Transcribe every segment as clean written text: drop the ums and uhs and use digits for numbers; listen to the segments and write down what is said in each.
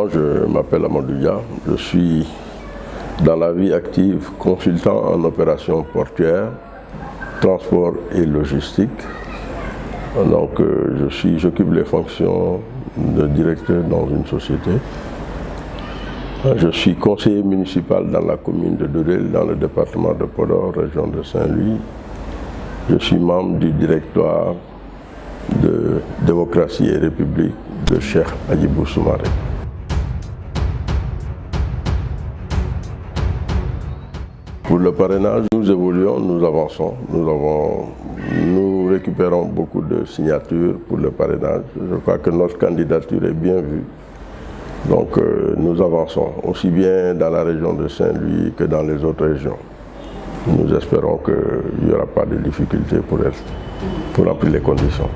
Bon, je m'appelle Amadou Dia, je suis dans la vie active consultant en opération portuaire, transport et logistique. Donc j'occupe les fonctions de directeur dans une société. Je suis conseiller municipal dans la commune de Dorel, dans le département de Podor, région de Saint-Louis. Je suis membre du directoire de démocratie et république de Cheikh Hadjibou Soumaré. Pour le parrainage, nous évoluons, nous avançons, nous récupérons beaucoup de signatures pour le parrainage. Je crois que notre candidature est bien vue. Donc nous avançons, aussi bien dans la région de Saint-Louis que dans les autres régions. Nous espérons qu'il n'y aura pas de difficultés pour remplir les conditions.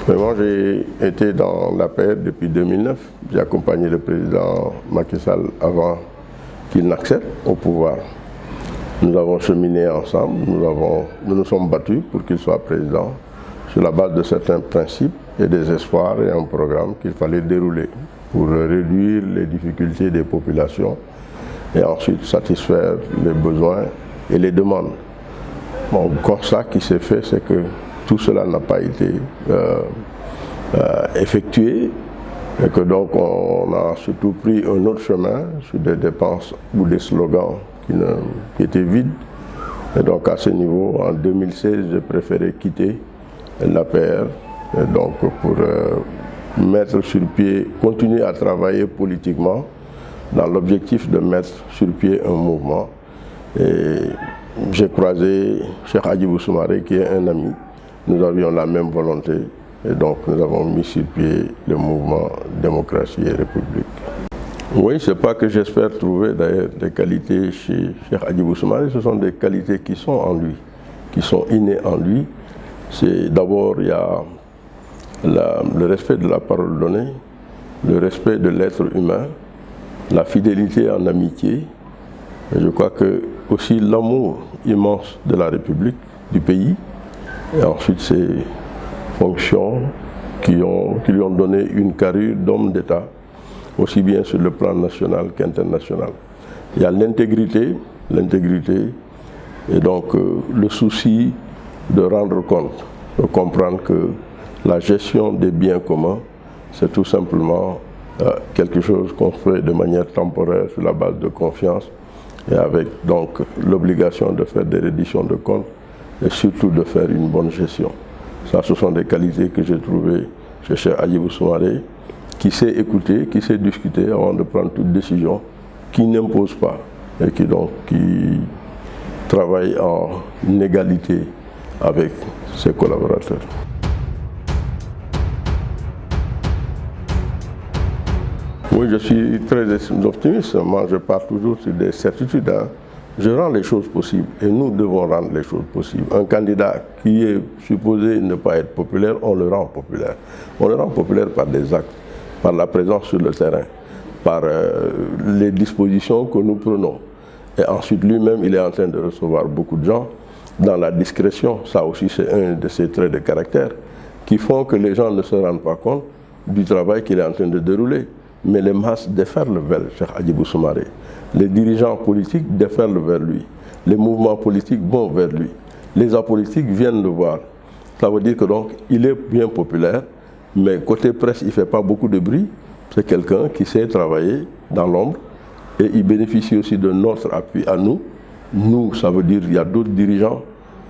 Moi, j'ai été dans l'APR depuis 2009. J'ai accompagné le président Macky Sall avant qu'il n'accède au pouvoir. Nous avons cheminé ensemble, nous nous sommes battus pour qu'il soit président sur la base de certains principes et des espoirs et un programme qu'il fallait dérouler pour réduire les difficultés des populations et ensuite satisfaire les besoins et les demandes. Bon, le constat qui s'est fait, c'est que tout cela n'a pas été effectué et que donc on a surtout pris un autre chemin sur des dépenses ou des slogans qui étaient vides. Et donc à ce niveau, en 2016, j'ai préféré quitter l'APR donc pour mettre sur pied, continuer à travailler politiquement dans l'objectif de mettre sur pied un mouvement. Et j'ai croisé Cheikh Hadjibou Soumaré qui est un ami. Nous avions la même volonté et donc nous avons mis sur pied le mouvement Démocratie et République. Oui, c'est pas que j'espère trouver d'ailleurs des qualités chez Cheikh Hadjibou Soumaré, ce sont des qualités qui sont en lui, qui sont innées en lui. C'est d'abord, il y a le respect de la parole donnée, le respect de l'être humain, la fidélité en amitié. Et je crois que aussi l'amour immense de la République, du pays, et ensuite ces fonctions qui lui ont donné une carrure d'homme d'État, aussi bien sur le plan national qu'international. Il y a l'intégrité et donc le souci de rendre compte, de comprendre que la gestion des biens communs, c'est tout simplement quelque chose qu'on fait de manière temporaire sur la base de confiance et avec donc l'obligation de faire des redditions de comptes et surtout de faire une bonne gestion. Ça, ce sont des qualités que j'ai trouvées chez Cheikh Hadjibou Soumaré, qui sait écouter, qui sait discuter avant de prendre toute décision, qui n'impose pas et qui travaille en égalité avec ses collaborateurs. Oui, je suis très optimiste. Moi, je pars toujours sur des certitudes. Je rends les choses possibles et nous devons rendre les choses possibles. Un candidat qui est supposé ne pas être populaire, on le rend populaire. On le rend populaire par des actes, par la présence sur le terrain, par les dispositions que nous prenons. Et ensuite, lui-même, il est en train de recevoir beaucoup de gens dans la discrétion. Ça aussi, c'est un de ses traits de caractère qui font que les gens ne se rendent pas compte du travail qu'il est en train de dérouler. Mais les masses déferlent vers Cheikh Hadjibou Soumaré. Les dirigeants politiques déferlent vers lui. Les mouvements politiques vont vers lui. Les apolitiques viennent le voir. Ça veut dire que donc il est bien populaire, mais côté presse, il ne fait pas beaucoup de bruit. C'est quelqu'un qui sait travailler dans l'ombre et il bénéficie aussi de notre appui à nous. Nous, ça veut dire qu'il y a d'autres dirigeants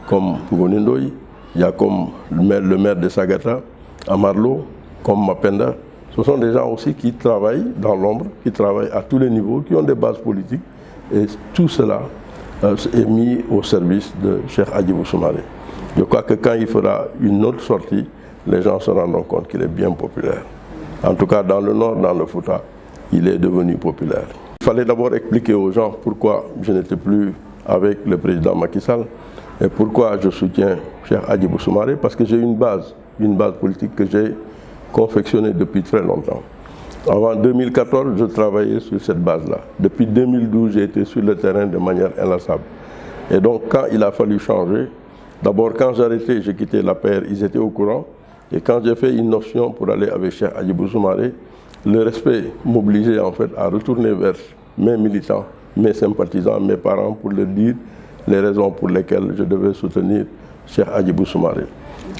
comme Ngonindoy, il y a comme le maire de Sagata, Amarlo, comme Mapenda. Ce sont des gens aussi qui travaillent dans l'ombre, qui travaillent à tous les niveaux, qui ont des bases politiques. Et tout cela est mis au service de Cheikh Hadjibou Soumaré. Je crois que quand il fera une autre sortie, les gens se rendront compte qu'il est bien populaire. En tout cas, dans le Nord, dans le Fouta, il est devenu populaire. Il fallait d'abord expliquer aux gens pourquoi je n'étais plus avec le président Macky Sall et pourquoi je soutiens Cheikh Hadjibou Soumaré, parce que j'ai une base politique que j'ai confectionné depuis très longtemps. Avant 2014, je travaillais sur cette base-là. Depuis 2012, j'ai été sur le terrain de manière inlassable. Et donc, quand il a fallu changer, d'abord, quand j'arrêtais, j'ai quitté l'APR, ils étaient au courant. Et quand j'ai fait une option pour aller avec Cheikh Hadjibou Soumaré, le respect m'obligeait en fait à retourner vers mes militants, mes sympathisants, mes parents pour leur dire les raisons pour lesquelles je devais soutenir Cheikh Hadjibou Soumaré.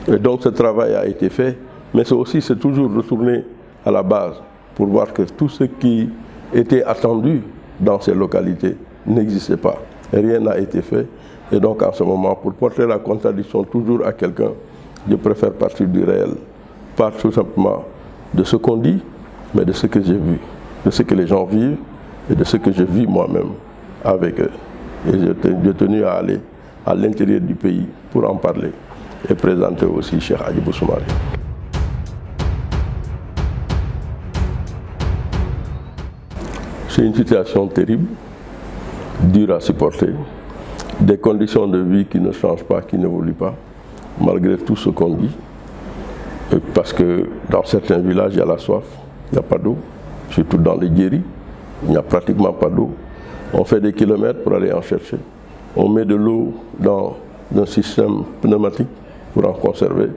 Et donc ce travail a été fait, mais c'est toujours retourner à la base pour voir que tout ce qui était attendu dans ces localités n'existait pas. Rien n'a été fait. Et donc en ce moment, pour porter la contradiction toujours à quelqu'un, je préfère partir du réel, pas tout simplement de ce qu'on dit, mais de ce que j'ai vu, de ce que les gens vivent et de ce que je vis moi-même avec eux. Et j'ai tenu à aller à l'intérieur du pays pour en parler et présenter aussi Cheikh Hadjibou Soumaré. C'est une situation terrible, dure à supporter, des conditions de vie qui ne changent pas, qui n'évoluent pas, malgré tout ce qu'on dit. Parce que dans certains villages, il y a la soif, il n'y a pas d'eau, surtout dans les guéris, il n'y a pratiquement pas d'eau. On fait des kilomètres pour aller en chercher. On met de l'eau dans un système pneumatique pour en conserver.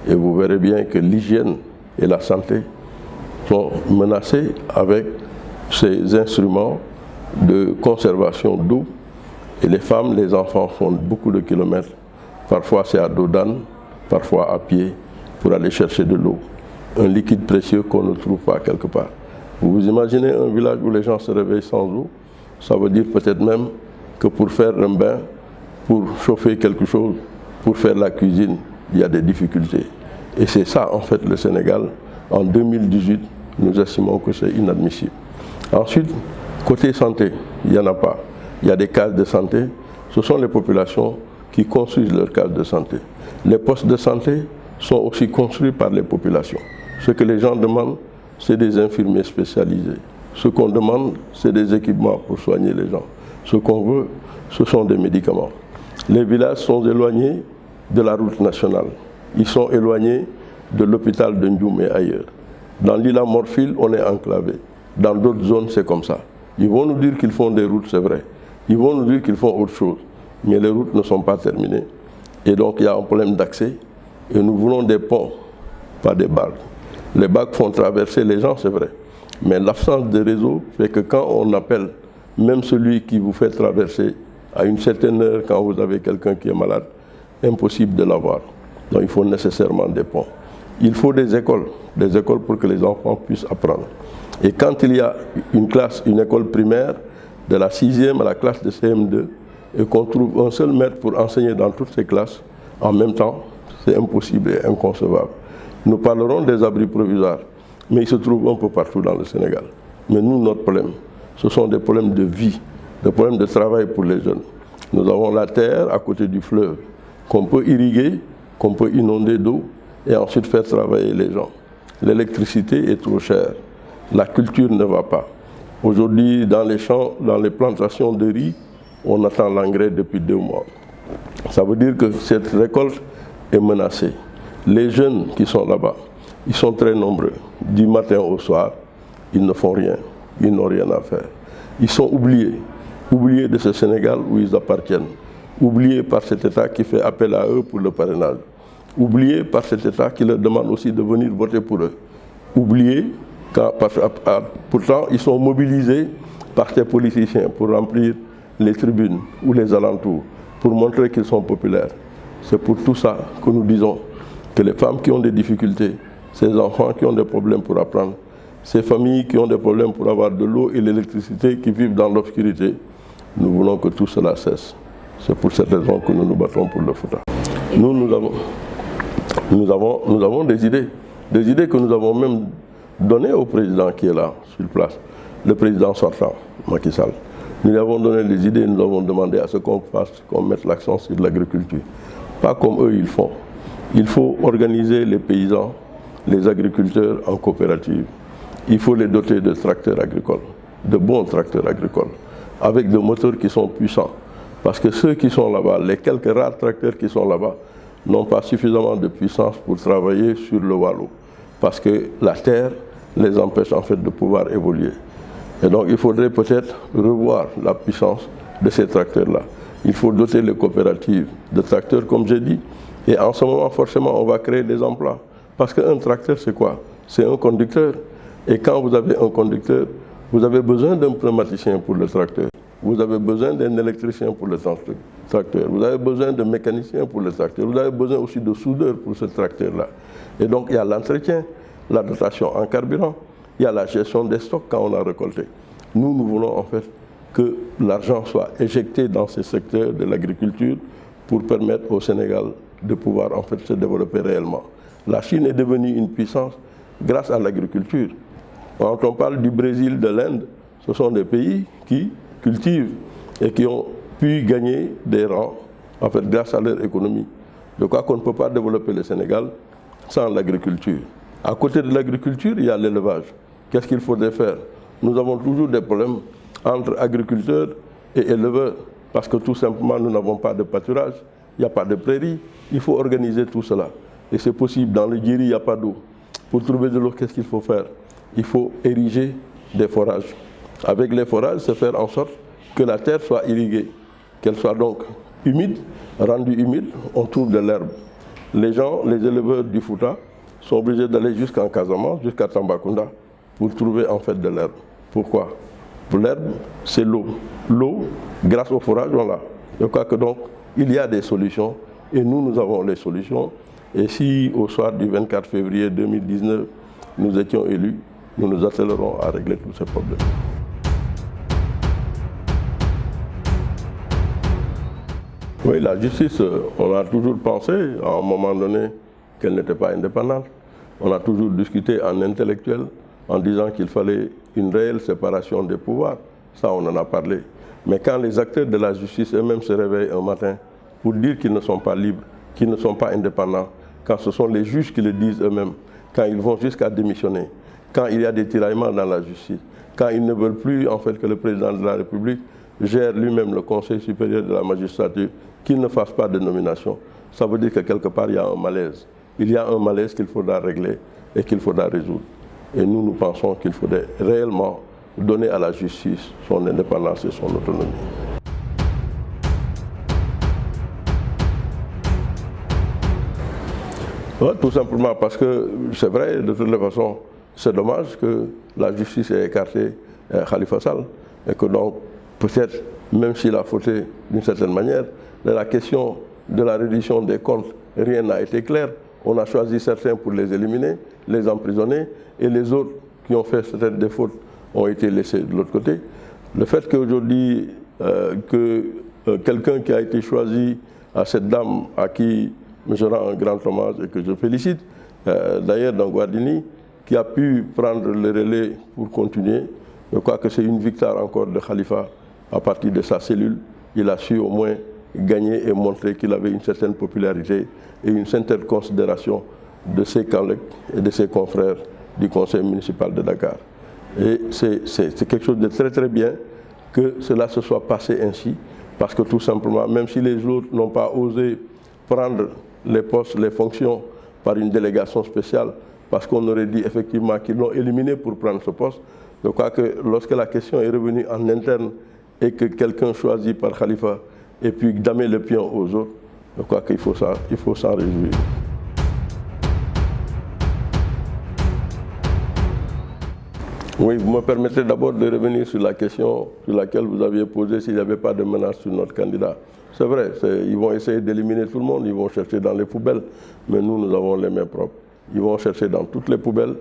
Et vous verrez bien que l'hygiène et la santé sont menacées avec ces instruments de conservation d'eau. Et les femmes, les enfants font beaucoup de kilomètres. Parfois c'est à dos d'âne, parfois à pied, pour aller chercher de l'eau. Un liquide précieux qu'on ne trouve pas quelque part. Vous vous imaginez un village où les gens se réveillent sans eau? Ça veut dire peut-être même que pour faire un bain, pour chauffer quelque chose, pour faire la cuisine, il y a des difficultés. Et c'est ça en fait le Sénégal. En 2018, nous estimons que c'est inadmissible. Ensuite, côté santé, il n'y en a pas. Il y a des cases de santé. Ce sont les populations qui construisent leurs cases de santé. Les postes de santé sont aussi construits par les populations. Ce que les gens demandent, c'est des infirmiers spécialisés. Ce qu'on demande, c'est des équipements pour soigner les gens. Ce qu'on veut, ce sont des médicaments. Les villages sont éloignés de la route nationale. Ils sont éloignés de l'hôpital de Ndioum et ailleurs. Dans l'île à Morphil, on est enclavé. Dans d'autres zones, c'est comme ça. Ils vont nous dire qu'ils font des routes, c'est vrai. Ils vont nous dire qu'ils font autre chose. Mais les routes ne sont pas terminées. Et donc, il y a un problème d'accès. Et nous voulons des ponts, pas des barques. Les barques font traverser les gens, c'est vrai. Mais l'absence de réseau fait que quand on appelle, même celui qui vous fait traverser à une certaine heure, quand vous avez quelqu'un qui est malade, impossible de l'avoir. Donc il faut nécessairement des ponts. Il faut des écoles pour que les enfants puissent apprendre. Et quand il y a une école primaire, de la 6e à la classe de CM2, et qu'on trouve un seul maître pour enseigner dans toutes ces classes, en même temps, c'est impossible et inconcevable. Nous parlerons des abris provisoires, mais ils se trouvent un peu partout dans le Sénégal. Mais nous, notre problème, ce sont des problèmes de vie, des problèmes de travail pour les jeunes. Nous avons la terre à côté du fleuve, qu'on peut irriguer, qu'on peut inonder d'eau, et ensuite faire travailler les gens. L'électricité est trop chère, la culture ne va pas. Aujourd'hui, dans les champs, dans les plantations de riz, on attend l'engrais depuis 2 mois. Ça veut dire que cette récolte est menacée. Les jeunes qui sont là-bas, ils sont très nombreux. Du matin au soir, ils ne font rien. Ils n'ont rien à faire. Ils sont oubliés de ce Sénégal où ils appartiennent. Oubliés par cet État qui fait appel à eux pour le parrainage. Oubliés par cet État qui leur demande aussi de venir voter pour eux. Oubliés, pourtant ils sont mobilisés par ces politiciens pour remplir les tribunes ou les alentours, pour montrer qu'ils sont populaires. C'est pour tout ça que nous disons que les femmes qui ont des difficultés, ces enfants qui ont des problèmes pour apprendre, ces familles qui ont des problèmes pour avoir de l'eau et l'électricité, qui vivent dans l'obscurité, nous voulons que tout cela cesse. C'est pour cette raison que nous nous battons pour le Fouta. Nous avons des idées que nous avons même données au président qui est là, sur place, le président sortant, Macky Sall. Nous lui avons donné des idées, nous avons demandé à ce qu'on fasse, qu'on mette l'accent sur l'agriculture. Pas comme eux ils font. Il faut organiser les paysans, les agriculteurs en coopérative. Il faut les doter de tracteurs agricoles, de bons tracteurs agricoles, avec des moteurs qui sont puissants. Parce que ceux qui sont là-bas, les quelques rares tracteurs qui sont là-bas, n'ont pas suffisamment de puissance pour travailler sur le Waalo. Parce que la terre les empêche en fait de pouvoir évoluer. Et donc il faudrait peut-être revoir la puissance de ces tracteurs-là. Il faut doter les coopératives de tracteurs, comme j'ai dit. Et en ce moment, forcément, on va créer des emplois. Parce qu'un tracteur, c'est quoi? C'est un conducteur. Et quand vous avez un conducteur, vous avez besoin d'un pneumaticien pour le tracteur. Vous avez besoin d'un électricien pour le tracteur. Vous avez besoin de mécanicien pour le tracteur. Vous avez besoin aussi de soudeurs pour ce tracteur-là. Et donc, il y a l'entretien, la dotation en carburant, il y a la gestion des stocks quand on a récolté. Nous voulons en fait que l'argent soit éjecté dans ces secteurs de l'agriculture pour permettre au Sénégal de pouvoir en fait se développer réellement. La Chine est devenue une puissance grâce à l'agriculture. Quand on parle du Brésil, de l'Inde, ce sont des pays qui cultivent et qui ont pu gagner des rangs en fait grâce à leur économie. Je crois qu'on ne peut pas développer le Sénégal sans l'agriculture. À côté de l'agriculture, il y a l'élevage. Qu'est-ce qu'il faudrait faire? Nous avons toujours des problèmes entre agriculteurs et éleveurs parce que tout simplement nous n'avons pas de pâturage, il n'y a pas de prairies, il faut organiser tout cela. Et c'est possible, dans le Djiri, il n'y a pas d'eau. Pour trouver de l'eau, qu'est-ce qu'il faut faire? Il faut ériger des forages. Avec les forages, c'est faire en sorte que la terre soit irriguée, qu'elle soit donc humide, rendue humide, on trouve de l'herbe. Les gens, les éleveurs du Fouta, sont obligés d'aller jusqu'en Casamance, jusqu'à Tambacounda, pour trouver en fait de l'herbe. Pourquoi? L'herbe, c'est l'eau. L'eau, grâce au forage, on l'a. Je crois que donc, il y a des solutions, et nous avons les solutions. Et si au soir du 24 février 2019, nous étions élus, nous nous attellerons à régler tous ces problèmes. Oui, la justice, on a toujours pensé, à un moment donné, qu'elle n'était pas indépendante. On a toujours discuté en intellectuel, en disant qu'il fallait une réelle séparation des pouvoirs. Ça, on en a parlé. Mais quand les acteurs de la justice eux-mêmes se réveillent un matin pour dire qu'ils ne sont pas libres, qu'ils ne sont pas indépendants, quand ce sont les juges qui le disent eux-mêmes, quand ils vont jusqu'à démissionner, quand il y a des tiraillements dans la justice, quand ils ne veulent plus en fait que le président de la République gère lui-même le Conseil supérieur de la magistrature, qu'il ne fasse pas de nomination, ça veut dire que quelque part il y a un malaise. Il y a un malaise qu'il faudra régler et qu'il faudra résoudre. Et nous pensons qu'il faudrait réellement donner à la justice son indépendance et son autonomie. Ouais, tout simplement parce que c'est vrai, de toutes les façons, c'est dommage que la justice ait écarté Khalifa Sall et que donc peut-être, même s'il a fauté d'une certaine manière, de la question de la reddition des comptes, rien n'a été clair. On a choisi certains pour les éliminer, les emprisonner, et les autres qui ont fait certaines des fautes ont été laissés de l'autre côté. Le fait qu'aujourd'hui, quelqu'un qui a été choisi à cette dame à qui je rends un grand hommage et que je félicite, d'ailleurs dans Guardini, qui a pu prendre le relais pour continuer, je crois que c'est une victoire encore de Khalifa à partir de sa cellule. Il a su au moins gagner et montrer qu'il avait une certaine popularité et une certaine considération de ses collègues et de ses confrères du conseil municipal de Dakar. Et c'est quelque chose de très très bien que cela se soit passé ainsi, parce que tout simplement, même si les autres n'ont pas osé prendre les postes, les fonctions par une délégation spéciale, parce qu'on aurait dit effectivement qu'ils l'ont éliminé pour prendre ce poste, je crois que lorsque la question est revenue en interne et que quelqu'un choisi par Khalifa et puis damer le pion aux autres, je crois qu'il faut s'en réjouir. Oui, vous me permettez d'abord de revenir sur la question sur laquelle vous aviez posé s'il n'y avait pas de menace sur notre candidat. C'est vrai, ils vont essayer d'éliminer tout le monde, ils vont chercher dans les poubelles, mais nous avons les mains propres. Ils vont chercher dans toutes les poubelles,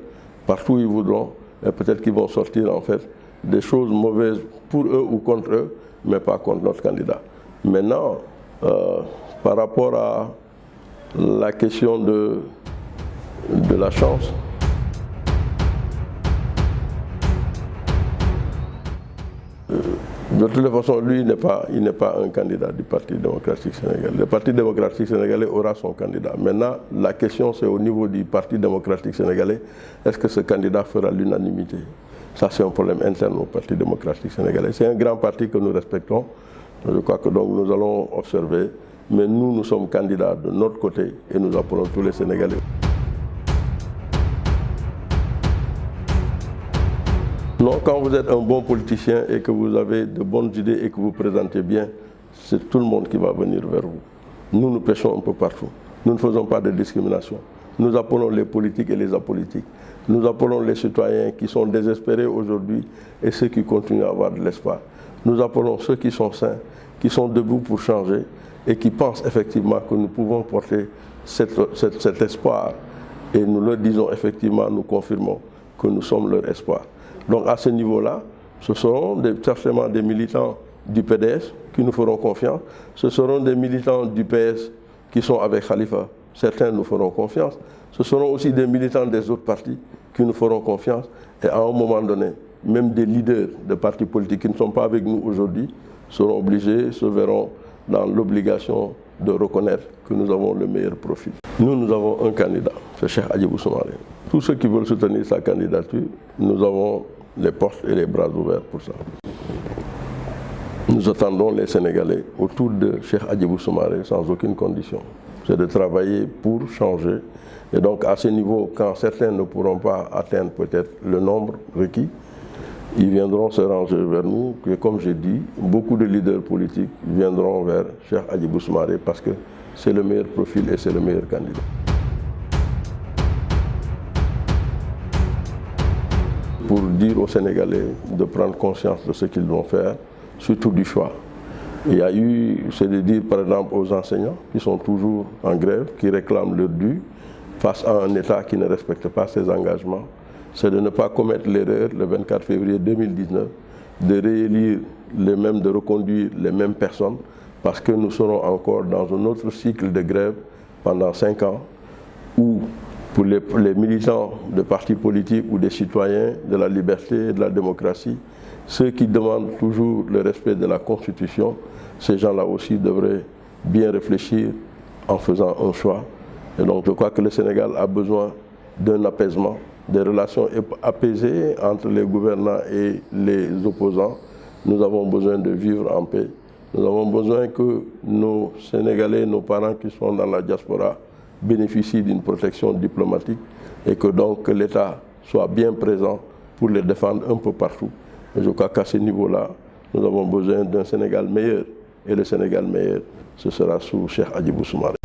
partout où ils voudront, et peut-être qu'ils vont sortir en fait des choses mauvaises pour eux ou contre eux, mais pas contre notre candidat. Maintenant, par rapport à la question de la chance, de toute façon, lui, il n'est pas un candidat du Parti démocratique sénégalais. Le Parti démocratique sénégalais aura son candidat. Maintenant, la question, c'est au niveau du Parti démocratique sénégalais, est-ce que ce candidat fera l'unanimité? Ça, c'est un problème interne au Parti démocratique sénégalais. C'est un grand parti que nous respectons. Je crois que donc nous allons observer. Mais nous sommes candidats de notre côté et nous appelons tous les Sénégalais. Non, quand vous êtes un bon politicien et que vous avez de bonnes idées et que vous présentez bien, c'est tout le monde qui va venir vers vous. Nous pêchons un peu partout. Nous ne faisons pas de discrimination. Nous appelons les politiques et les apolitiques. Nous appelons les citoyens qui sont désespérés aujourd'hui et ceux qui continuent à avoir de l'espoir. Nous appelons ceux qui sont sains, qui sont debout pour changer et qui pensent effectivement que nous pouvons porter cet espoir. Et nous leur disons effectivement, nous confirmons que nous sommes leur espoir. Donc à ce niveau-là, ce seront certainement des militants du PDS qui nous feront confiance. Ce seront des militants du PS qui sont avec Khalifa. Certains nous feront confiance. Ce seront aussi des militants des autres partis qui nous feront confiance. Et à un moment donné, même des leaders de partis politiques qui ne sont pas avec nous aujourd'hui seront obligés, se verront dans l'obligation de reconnaître que nous avons le meilleur profil. Nous avons un candidat, c'est Cheikh Hadjibou Soumaré. Tous ceux qui veulent soutenir sa candidature, nous avons les portes et les bras ouverts pour ça. Nous attendons les Sénégalais autour de Cheikh Hadjibou Soumaré sans aucune condition. C'est de travailler pour changer. Et donc à ce niveau, quand certains ne pourront pas atteindre peut-être le nombre requis, ils viendront se ranger vers nous. Et comme j'ai dit, beaucoup de leaders politiques viendront vers Cheikh Hadjibou Soumaré parce que c'est le meilleur profil et c'est le meilleur candidat. Pour dire aux Sénégalais de prendre conscience de ce qu'ils vont faire, surtout du choix. Il y a eu, c'est de dire par exemple aux enseignants qui sont toujours en grève, qui réclament leur dû face à un État qui ne respecte pas ses engagements, c'est de ne pas commettre l'erreur le 24 février 2019 de réélire les mêmes, de reconduire les mêmes personnes parce que nous serons encore dans un autre cycle de grève pendant 5 ans où pour les militants de partis politiques ou des citoyens de la liberté et de la démocratie, ceux qui demandent toujours le respect de la Constitution, ces gens-là aussi devraient bien réfléchir en faisant un choix. Et donc je crois que le Sénégal a besoin d'un apaisement, des relations apaisées entre les gouvernants et les opposants. Nous avons besoin de vivre en paix. Nous avons besoin que nos Sénégalais, nos parents qui sont dans la diaspora bénéficient d'une protection diplomatique et que donc l'État soit bien présent pour les défendre un peu partout. Et je crois qu'à ce niveau-là, nous avons besoin d'un Sénégal meilleur. Et le Sénégal meilleur, ce sera sous Cheikh Hadjibou Soumaré.